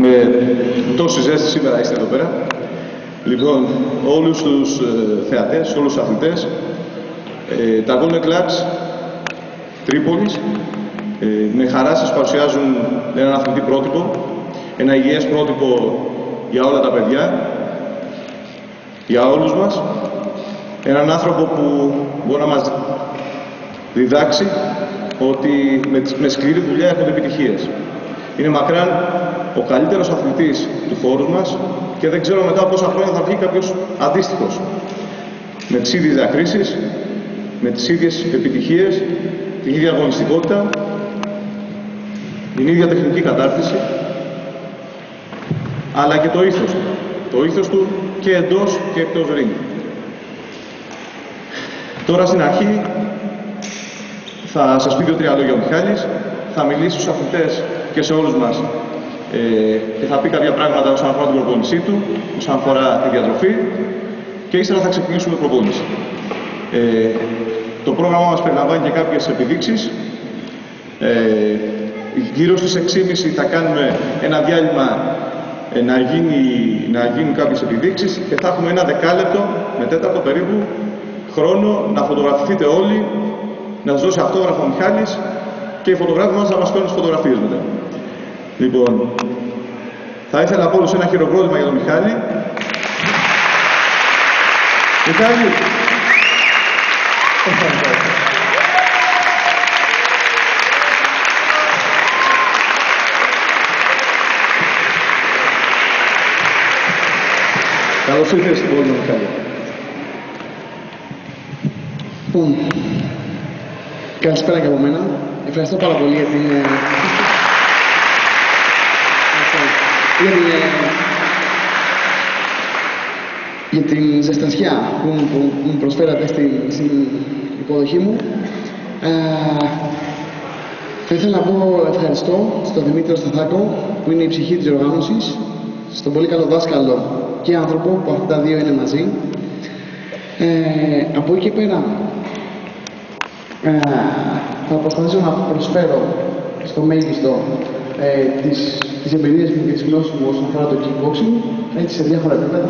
Με τόση ζέστη σήμερα είστε εδώ πέρα. Λοιπόν, όλους τους θεατές, όλους τους αθλητές, τα Golden Clubs Τρίπολης με χαρά σας παρουσιάζουν έναν αθλητή πρότυπο, ένα υγιές πρότυπο για όλα τα παιδιά, για όλους μας, έναν άνθρωπο που μπορεί να μας διδάξει ότι με σκληρή δουλειά έχουν επιτυχίες. Είναι μακράν ο καλύτερος αθλητής του χώρου μας και δεν ξέρω μετά πόσα χρόνια θα βγει κάποιος αντίστοιχος. Με τις ίδιες διακρίσεις, με τις ίδιες επιτυχίες, την ίδια αγωνιστικότητα, την ίδια τεχνική κατάρτιση, αλλά και το ήθος του. Το ήθος του και εντός και εκτός ring. Τώρα στην αρχή θα σας πει 2-3 λόγια ο Μιχάλης, θα μιλήσει στους αθλητές και σε όλους μας και θα πει κάποια πράγματα όσον αφορά την προπόνησή του, όσον αφορά τη διατροφή και ύστερα θα ξεκινήσουμε προπόνηση. Το πρόγραμμά μας περιλαμβάνει και κάποιες επιδείξεις. Γύρω στις 6.30 θα κάνουμε ένα διάλειμμα να γίνουν κάποιες επιδείξεις και θα έχουμε ένα δεκάλεπτο με τέταρτο περίπου χρόνο να φωτογραφηθείτε όλοι, να σας δώσει αυτόγραφο ο Μιχάλης και οι φωτογράφοι μας να μας κάνουν τις φωτογραφίες μετά. Λοιπόν, θα ήθελα από όλους ένα χειροκρότημα για τον Μιχάλη. Μιχάλη! Καλώς ήρθες στην πόλη, Μιχάλη. Λοιπόν, καλησπέρα και από μένα. Ευχαριστώ πάρα πολύ για την ζεστασιά που μου προσφέρατε στην υποδοχή μου. Θα ήθελα να πω ευχαριστώ στον Δημήτριο Σταθάκο, που είναι η ψυχή της οργάνωσης, στον πολύ καλό δάσκαλο και άνθρωπο, που αυτά τα δύο είναι μαζί. Από εκεί και πέρα, θα προσπαθήσω να προσφέρω στο μέγιστο τις εμπειρίες μου και τις γνώσεις μου όσον αφορά το kickboxing, έτσι σε διάφορα επίπεδα,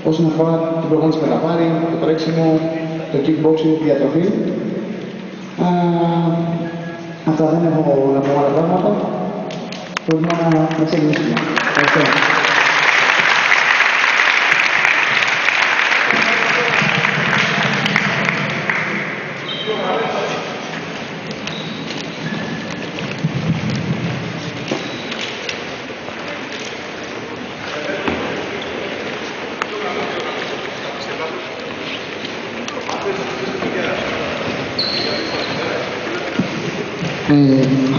όσον αφορά την προπόνηση με λαπάρι, το τρέξιμο, το kickboxing, τη διατροφή. Αυτά δεν έχω να πω άλλα πράγματα. Προτιμώ να ξεκινήσουμε. Ευχαριστώ.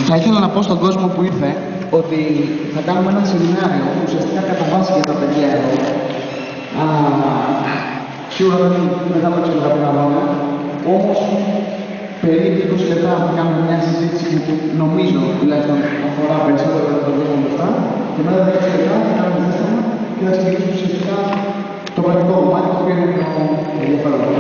Θα ήθελα να πω στον κόσμο που ήρθε ότι θα κάνουμε ένα σεμινάριο ουσιαστικά κατά βάση για τα παιδιά εδώ. Σίγουρα δεν είναι μεγάλο εξωγραφικά λόγια, όμως περίπου 20 λεπτά θα κάνουμε μια συζήτηση που νομίζω τουλάχιστον αφορά περισσότερο για το λόγο μπροστά και μετά 10 λεπτά θα κάνουμε ζέσταμα και θα ξεκινήσουμε ουσιαστικά το πρακτικό κομμάτι, το οποίο είναι πιο ενδιαφέρον.